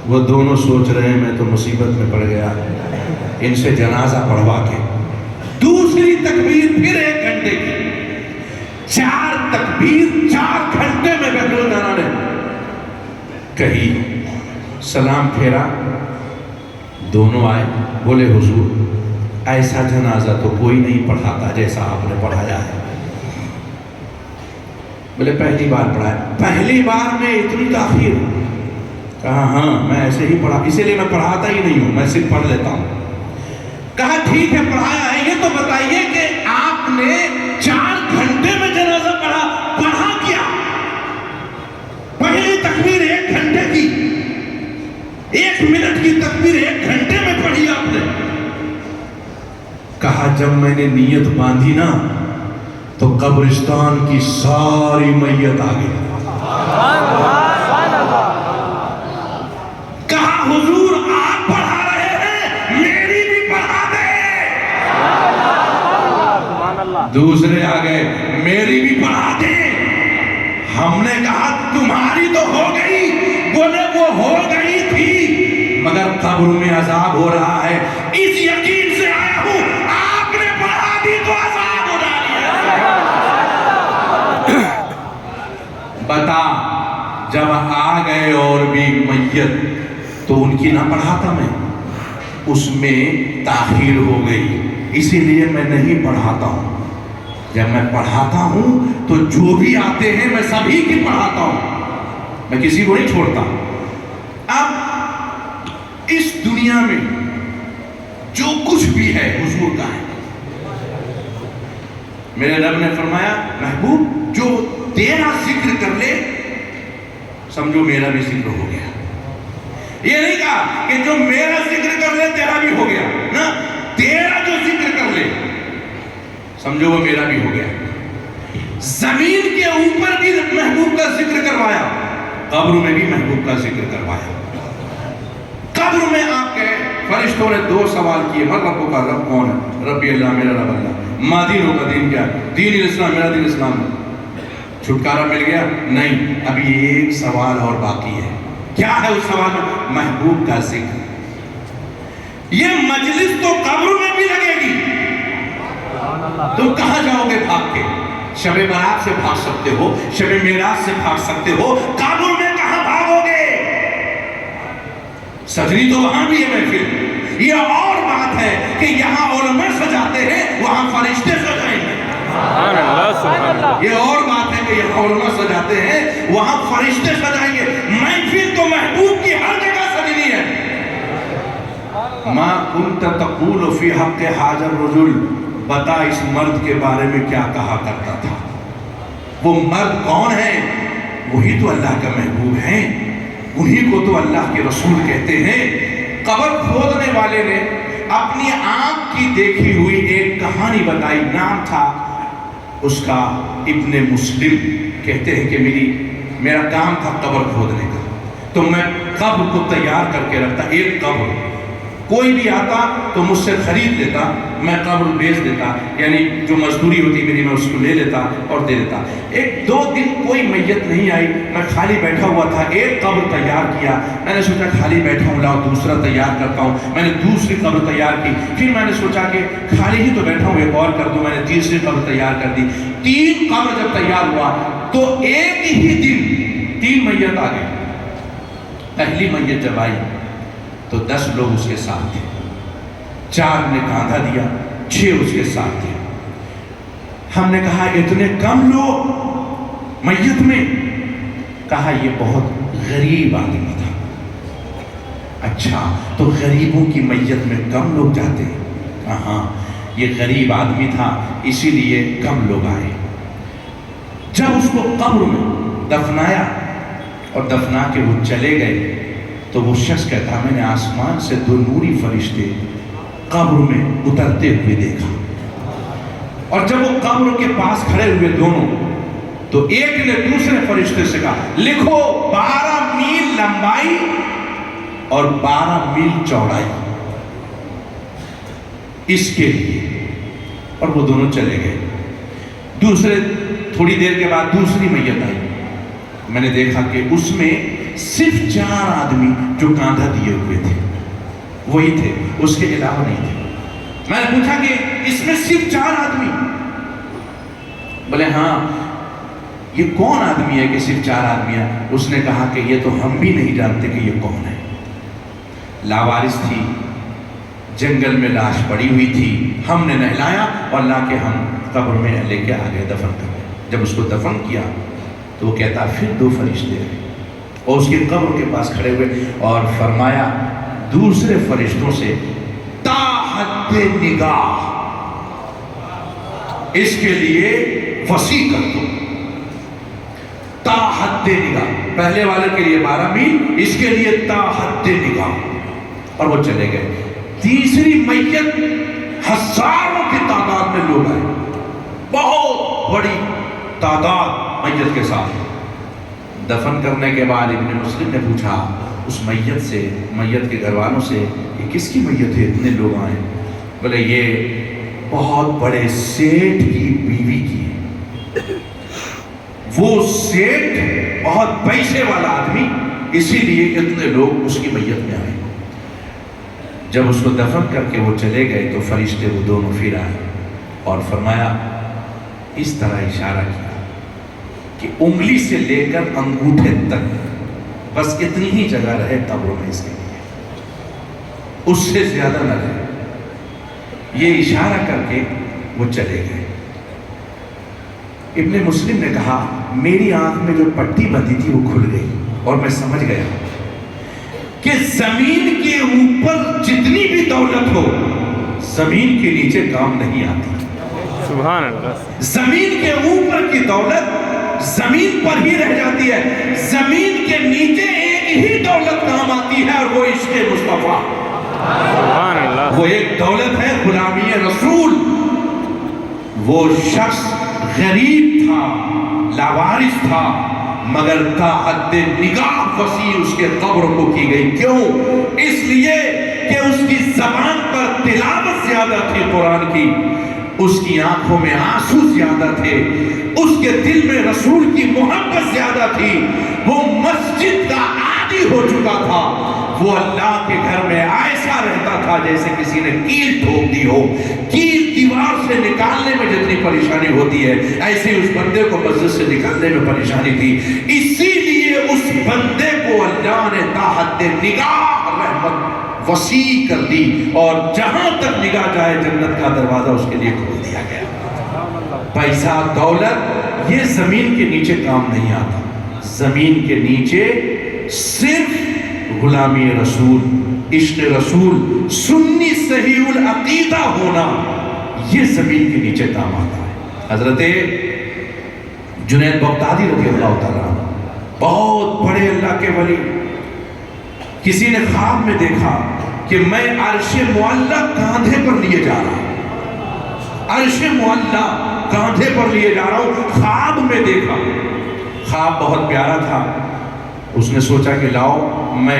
وہ دونوں سوچ رہے ہیں میں تو مصیبت میں پڑ گیا، ان سے جنازہ پڑھوا کے دوسری تکبیر پھر 1 گھنٹے کی، 4 تکبیر 4 گھنٹے میں بہلول نانا نے کہی، سلام پھیرا، دونوں آئے، بولے حضور ایسا جنازہ تو کوئی نہیں پڑھاتا جیسا آپ نے پڑھایا ہے۔ بولے پہلی بار پڑھایا، پہلی بار میں اتنی تاخیر؟ کہا ہاں میں ایسے ہی پڑھا، اسی لیے میں پڑھاتا ہی نہیں ہوں، میں صرف پڑھ لیتا ہوں۔ کہا ٹھیک ہے پڑھایا ہے، یہ تو بتائیے کہ آپ نے 4 گھنٹے میں جنازہ پڑھا کیا؟ پہلی تکبیر 1 گھنٹے کی، 1 منٹ کی تکبیر 1 گھنٹے میں پڑھی آپ نے۔ کہا جب میں نے نیت باندھی نا تو قبرستان کی ساری میت آ گئی۔ کہا حضور آپ پڑھا رہے ہیں، میری بھی پڑھا دے۔ دوسرے آ گئے، میری بھی پڑھا دے۔ ہم نے کہا تمہاری تو ہو گئی، بولے وہ ہو گئی تھی مگر قبر میں عذاب ہو رہا ہے، اس یقین سے آیا ہوں آپ نے پڑھا دی تو عذاب ہو رہی ہے۔ بتا جب آ گئے اور بھی میت تو ان کی نہ پڑھاتا میں، اس میں تاخیر ہو گئی، اسی لیے میں نہیں پڑھاتا ہوں۔ جب میں پڑھاتا ہوں تو جو بھی آتے ہیں میں سبھی کی پڑھاتا ہوں، میں کسی کو نہیں چھوڑتا۔ اب اس دنیا میں جو کچھ بھی ہے حضور کا ہے۔ میرے رب نے فرمایا محبوب جو تیرا ذکر کر لے سمجھو میرا بھی ذکر ہو گیا۔ یہ نہیں کہا کہ جو میرا ذکر کر لے تیرا بھی ہو گیا، نا تیرا جو ذکر کر لے سمجھو وہ میرا بھی ہو گیا۔ زمین کے اوپر بھی محبوب کا ذکر کروایا، قبر میں بھی محبوب کا ذکر کروایا۔ قبر میں آپ کے فرشتوں نے 2 سوال کیے، من رب کا رب کون ہے؟ ربی اللہ میرا رب اللہ۔ ما دینوں کا دین کیا؟ دین الاسلام، میرا دین اسلام ہے۔ چھٹکارا مل گیا؟ نہیں، ابھی ایک سوال اور باقی ہے۔ کیا ہے اس سوال میں؟ محبوب کا ذکر۔ یہ مجلس تو قبر میں بھی لگے گی، تم کہاں جاؤ گے بھاگ کے؟ شب برات سے بھاگ سکتے ہو، شب معراج سے بھاگ سکتے ہو، قبر میں کہاں بھاگو گے؟ سجنی تو وہاں بھی ہے محفل۔ یہ اور بات ہے کہ یہاں علماء سجاتے ہیں، وہاں فرشتے سجائیں گے۔ یہ اور بات ہے کہ یہاں علماء سجاتے ہیں، وہاں فرشتے سجائیں گے۔ محفل تو محبوب کی ہر جگہ سجنی ہے۔ ما کنت تقول فی حق حاضر الرجل، بتا اس مرد کے بارے میں کیا کہا کرتا تھا؟ وہ مرد کون ہے؟ وہی تو اللہ کا محبوب ہے، انہی کو تو اللہ کے رسول کہتے ہیں۔ قبر کھودنے والے نے اپنی آنکھ کی دیکھی ہوئی ایک کہانی بتائی، نام تھا اس کا ابن مسلم۔ کہتے ہیں کہ میرا کام تھا قبر کھودنے کا، تو میں قبر کو تیار کر کے رکھتا، ایک قبر، کوئی بھی آتا تو مجھ سے خرید لیتا، میں قبر بیچ دیتا، یعنی جو مزدوری ہوتی میری میں اس کو لے لیتا اور دے دیتا۔ 1-2 دن کوئی میت نہیں آئی، میں خالی بیٹھا ہوا تھا، ایک قبر تیار کیا۔ میں نے سوچا خالی بیٹھا ہوں، لاؤ دوسرا تیار کرتا ہوں۔ میں نے دوسری قبر تیار کی، پھر میں نے سوچا کہ خالی ہی تو بیٹھا ہوں، ایک اور کر دوں۔ میں نے تیسری قبر تیار کر دی۔ 3 قبر جب تیار ہوا تو ایک ہی دن 3 میت آ گئے۔ پہلی میت جب آئی تو 10 لوگ اس کے ساتھ تھے، 4 نے کاندھا دیا، 6 اس کے ساتھ تھے۔ ہم نے کہا اتنے کم لوگ میت میں؟ کہا یہ بہت غریب آدمی تھا۔ اچھا تو غریبوں کی میت میں کم لوگ جاتے ہیں؟ کہا یہ غریب آدمی تھا اسی لیے کم لوگ آئے۔ جب اس کو قبر میں دفنایا اور دفنا کے وہ چلے گئے تو وہ شخص کہتا میں نے آسمان سے 2 نوری فرشتے قبر میں اترتے ہوئے دیکھا، اور جب وہ قبر کے پاس کھڑے ہوئے دونوں تو ایک نے دوسرے فرشتے سے کہا لکھو 12 میل لمبائی اور 12 میل چوڑائی اس کے لیے، اور وہ دونوں چلے گئے۔ دوسرے تھوڑی دیر کے بعد دوسری میت آئی، میں نے دیکھا کہ اس میں صرف 4 آدمی جو کاندھا دیے ہوئے تھے، وہی تھے، اس کے علاوہ نہیں تھے۔ میں نے پوچھا کہ اس میں صرف 4 آدمی؟ بولے ہاں، یہ کون آدمی ہے کہ صرف 4 آدمی ہیں؟ اس نے کہا کہ یہ تو ہم بھی نہیں جانتے کہ یہ کون ہے۔ لاوارث تھی، جنگل میں لاش پڑی ہوئی تھی، ہم نے نہلایا اور لا کے ہم قبر میں لے کے آگے دفن کر گئے۔ جب اس کو دفن کیا تو وہ کہتا پھر 2 فرشتے آئے اور اس کی قبر کے پاس کھڑے ہوئے اور فرمایا دوسرے فرشتوں سے تا حد نگاہ اس کے لیے وسیع کر دو، تا حد نگاہ، پہلے والے کے لیے 12 میل، اس کے لیے تا حد نگاہ، اور وہ چلے گئے۔ تیسری میت ہزاروں کی تعداد میں لوگ آئے، بہت بڑی تعداد میت کے ساتھ۔ دفن کرنے کے بعد ابن مسلم نے پوچھا اس میت سے، میت کے گھر والوں سے، یہ کس کی میت ہے، اتنے لوگ آئے؟ بولے یہ بہت بڑے سیٹھ کی بیوی کی ہے، وہ سیٹھ بہت پیسے والا آدمی، اسی لیے اتنے لوگ اس کی میت میں آئے۔ جب اس کو دفن کر کے وہ چلے گئے تو فرشتے وہ دونوں پھر آئے اور فرمایا، اس طرح اشارہ کیا کہ انگلی سے لے کر انگوٹھے تک بس اتنی ہی جگہ رہے قبروں میں اس کے لیے، اس سے زیادہ نہ رہے۔ یہ اشارہ کر کے وہ چلے گئے۔ ابن مسلم نے کہا میری آنکھ میں جو پٹی بندھی تھی وہ کھل گئی اور میں سمجھ گیا کہ زمین کے اوپر جتنی بھی دولت ہو زمین کے نیچے کام نہیں آتی۔ سبحان اللہ۔ زمین کے اوپر کی دولت زمین پر ہی رہ جاتی ہے، زمین کے نیچے ایک ہی دولت کام آتی ہے اور وہ عشق مصطفیٰ۔ سبحان اللہ۔ وہ ایک دولت ہے غلامی رسول۔ وہ شخص غریب تھا، لاوارث تھا، مگر تا حد نگاہ وسیع اس کے قبر کو کی گئی۔ کیوں؟ اس لیے کہ اس کی زبان پر تلاوت زیادہ تھی قرآن کی، اس کی آنکھوں میں آنسو زیادہ تھے، اس کے دل میں رسول کی محبت زیادہ تھی، وہ مسجد کا عادی ہو چکا تھا، وہ اللہ کے گھر میں ایسا رہتا تھا جیسے کسی نے کیل ٹھوک دی ہو۔ کیل دیوار سے نکالنے میں جتنی پریشانی ہوتی ہے ایسے اس بندے کو مسجد سے نکالنے میں پریشانی تھی، اسی لیے اس بندے کو اللہ نے تا حد نگاہ رحمت وسیع کر دی اور جہاں تک نگاہ جائے جنت کا دروازہ اس کے لیے کھول دیا گیا۔ پیسہ دولت یہ زمین کے نیچے کام نہیں آتا، زمین کے نیچے صرف غلامی رسول، عشق رسول، سنی صحیح العقیدہ ہونا، یہ زمین کے نیچے کام آتا ہے۔ حضرت جنید بغدادی رضی اللہ تعالیٰ عنہ بہت بڑے اللہ کے ولی، کسی نے خواب میں دیکھا کہ میں عرش معلیٰ کاندھے پر لیے جا رہا ہوں، عرش معلیٰ کاندھے پر لیے جا رہا ہوں، خواب میں دیکھا۔ خواب بہت پیارا تھا، اس نے سوچا کہ لاؤ میں